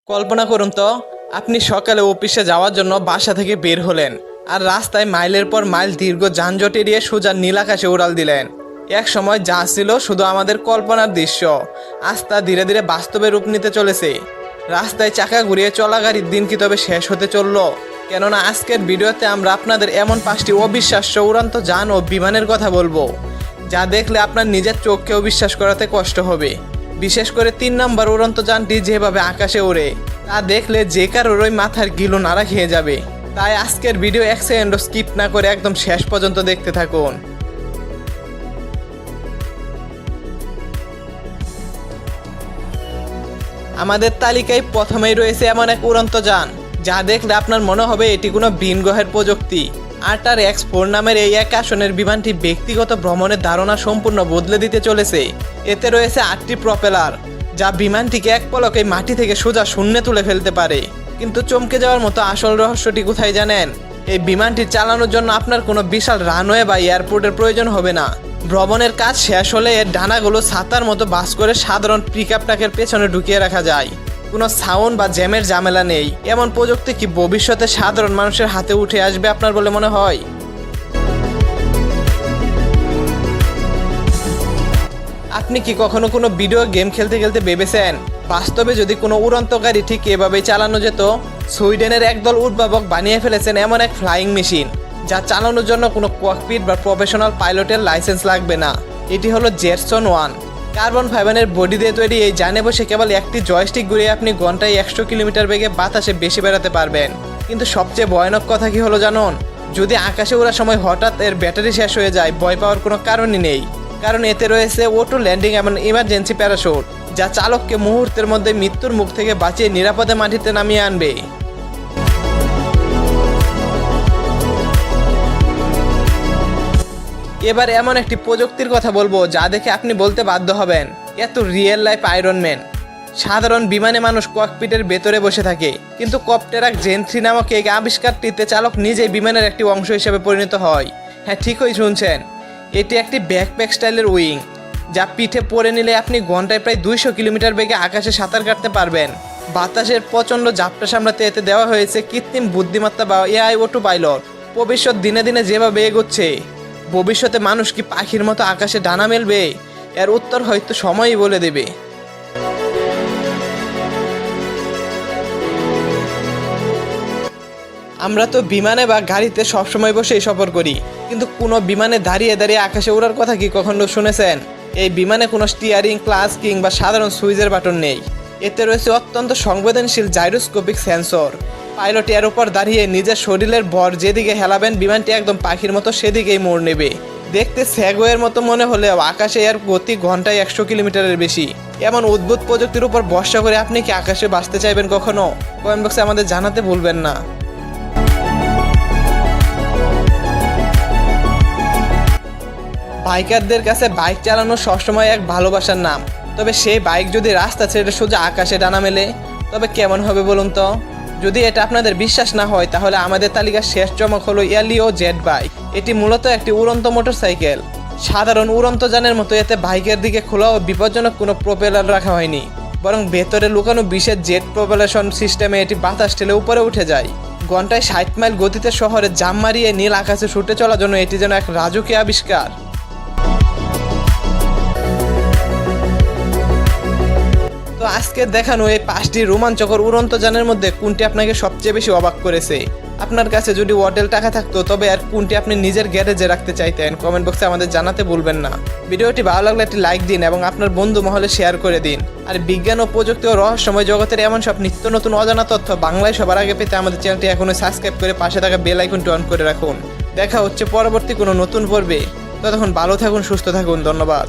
কল্পনা করুন তো, আপনি সকালে অফিসে যাওয়ার জন্য বাসা থেকে বের হলেন আর রাস্তায় মাইলের পর মাইল দীর্ঘ যানজট এড়িয়ে সোজা নীল আকাশে উড়াল দিলেন। এক সময় যা ছিল শুধু আমাদের কল্পনার দৃশ্য, আজ তা ধীরে ধীরে বাস্তবে রূপ নিতে চলেছে। রাস্তায় চাকা ঘুরিয়ে চলা গাড়ির দিন কি তবে শেষ হতে চললো? কেননা আজকের ভিডিওতে আমরা আপনাদের এমন 5টি অবিশ্বাস্য উড়ন্ত যান ও বিমানের কথা বলবো, যা দেখলে আপনার নিজের চোখকেও বিশ্বাস করাতে কষ্ট হবে। বিশেষ করে 3 নম্বর উড়ন্ত যানটি যেভাবে আকাশে ওড়ে, তা দেখলে যে কারোরই মাথার গিলো নাড়া খেয়ে যাবে। তাই আজকের ভিডিও 1 সেকেন্ডও স্কিপ না করে একদম শেষ পর্যন্ত দেখতে থাকুন। আমাদের তালিকায় প্রথমেই রয়েছে এমন এক উড়ন্ত যান, যা দেখলে আপনার মনে হবে এটি কোনো ভিন গ্রহের প্রযুক্তি। ArterX4 নামের এই এক আসনের বিমানটি ব্যক্তিগত ভ্রমণের ধারণা সম্পূর্ণ বদলে দিতে চলেছে। এতে রয়েছে 8টি প্রপেলার, যা বিমানটিকে এক পলকে মাটি থেকে সোজা শূন্যে তুলে ফেলতে পারে। কিন্তু চমকে যাওয়ার মতো আসল রহস্যটি কোথায় জানেন? এই বিমানটি চালানোর জন্য আপনার কোনো বিশাল রানওয়ে বা এয়ারপোর্টের প্রয়োজন হবে না। ভ্রমণের কাজ শেষ হলে এর ডানাগুলো ছাতার মতো বাস করে সাধারণ পিকআপ ট্রাকের পেছনে ঢুকিয়ে রাখা যায়। কোনো সাউন্ড বা জ্যামের ঝামেলা নেই। এমন প্রযুক্তি কি ভবিষ্যতে সাধারণ মানুষের হাতে উঠে আসবে আপনার বলে মনে হয়? আপনি কি কখনো কোনো ভিডিও গেম খেলতে খেলতে ভেবেছেন বাস্তবে যদি কোনো উড়ন্ত গাড়ি ঠিক এভাবেই চালানো যেত? সুইডেনের একদল উদ্ভাবক বানিয়ে ফেলেছেন এমন এক ফ্লাইং মেশিন, যা চালানোর জন্য কোনো ককপিট বা প্রফেশনাল পাইলটের লাইসেন্স লাগবে না। এটি হলো জেটসন 1। কার্বন ফাইবারের বডি দিয়ে তৈরি এই যানে বসে কেবল একটি জয়স্টিক ঘুরিয়ে আপনি ঘন্টায় 100 কিলোমিটার বেগে বাতাসে বেশি বেড়াতে পারবেন। কিন্তু সবচেয়ে ভয়ানক কথা কি হলো জানুন? যদি আকাশে ওড়ার সময় হঠাৎ এর ব্যাটারি শেষ হয়ে যায়, ভয় পাওয়ার কোনো কারণই নেই, কারণ এতে রয়েছে অটো ল্যান্ডিং এবং ইমার্জেন্সি প্যারাশুট, যা চালককে মুহূর্তের মধ্যে মৃত্যুর মুখ থেকে বাঁচিয়ে নিরাপদে মাটিতে নামিয়ে আনবে। এবার এমন একটি প্রযুক্তির কথা বলবো যা দেখে আপনি বলতে বাধ্য হবেন, এত রিয়েল লাইফ আয়রন ম্যান। সাধারণ বিমানে মানুষ ককপিটের ভেতরে বসে থাকে, কিন্তু কপ্টেরাক জেন 3 নামক এই আবিষ্কারটিতে চালক নিজেই বিমানের একটি অংশ হিসেবে পরিণত হয়। হ্যাঁ, ঠিকই শুনছেন, এটি একটি ব্যাকপ্যাক স্টাইলের উইং, যা পিঠে পরে নিলে আপনি ঘন্টায় প্রায় 200 কিলোমিটার বেগে আকাশে সাঁতার কাটতে পারবেন। বাতাসের প্রচণ্ড ঝাপটা সামলাতে এতে দেওয়া হয়েছে কৃত্রিম বুদ্ধিমত্তা বা এআই অটো পাইলট। ভবিষ্যৎ দিনে দিনে যেভাবে এগোচ্ছে, ভবিষ্যতে মানুষ কি পাখির মতো আকাশে ডানা মেলবে? এর উত্তর হয়তো সময়ই বলে দেবে। আমরা তো বিমানে বা গাড়িতে সবসময় বসেই সফর করি, কিন্তু কোনো বিমানে দাঁড়িয়ে দাঁড়িয়ে আকাশে ওড়ার কথা কি কখনো শুনেছেন? এই বিমানে কোনো স্টিয়ারিং, ক্লাচ কিংবা সাধারণ সুইচের বাটন নেই। এতে রয়েছে অত্যন্ত সংবেদনশীল জাইরোস্কোপিক সেন্সর। পাইলট এর উপর দাঁড়িয়ে নিজের শরীরের ভর যেদিকে হেলাবেন, বিমানটি একদম পাখির মতো সেদিকেই মোড় নেবে। দেখতে সেগওয়ের মতো মনে হলেও আকাশে এর গতি ঘন্টায় 100 কিলোমিটারের বেশি। এমন অদ্ভুত প্রযুক্তির উপর ভরসা করে আপনি কি আকাশে বাঁচতে চাইবেন কখনো? কমেন্ট বক্সে আমাদের জানাতে ভুলবেন না। বাইকারদের কাছে বাইক চালানো সবসময় এক ভালোবাসার নাম, তবে সেই বাইক যদি রাস্তা ছেড়ে সোজা আকাশে ডানা মেলে, তবে কেমন হবে বলুন তো? যদি এটা আপনাদের বিশ্বাস না হয়, তাহলে আমাদের তালিকার শেষ চমক হলো এলিও জেট বাইক। এটি মূলত একটি উড়ন্ত মোটরসাইকেল। সাধারণ উড়ন্ত যানের মতো এতে বাইকের দিকে খোলা ও বিপজ্জনক কোনো প্রপেলার রাখা হয়নি, বরং ভেতরে লুকানো বিশেষ জেট প্রপেলেশন সিস্টেমে এটি বাতাস ঠেলে উপরে উঠে যায়। ঘন্টায় 60 মাইল গতিতে শহরে জাম মারিয়ে নীল আকাশে ছুটে চলার জন্য এটি যেন এক রাজকীয় আবিষ্কার। তো আজকে দেখানো এই 5টি রোমাঞ্চকর উড়ন্ত যানের মধ্যে কোনটি আপনাকে সবচেয়ে বেশি অবাক করেছে? আপনার কাছে যদি হোটেল টাকা থাকতো, তবে আর কোনটি আপনি নিজের গ্যারেজে রাখতে চাইতেন? কমেন্ট বক্সে আমাদের জানাতে ভুলবেন না। ভিডিওটি ভালো লাগলে একটি লাইক দিন এবং আপনার বন্ধু মহলে শেয়ার করে দিন। আর বিজ্ঞান ও প্রযুক্তি ও রহস্যময় জগতের এমন সব নিত্য নতুন অজানা তথ্য বাংলায় সবার আগে পেতে আমাদের চ্যানেলটি এখনই সাবস্ক্রাইব করে পাশে থাকা বেল আইকনটি অন করে রাখুন। দেখা হচ্ছে পরবর্তী কোনো নতুন পর্বে। ততক্ষণ ভালো থাকুন, সুস্থ থাকুন। ধন্যবাদ।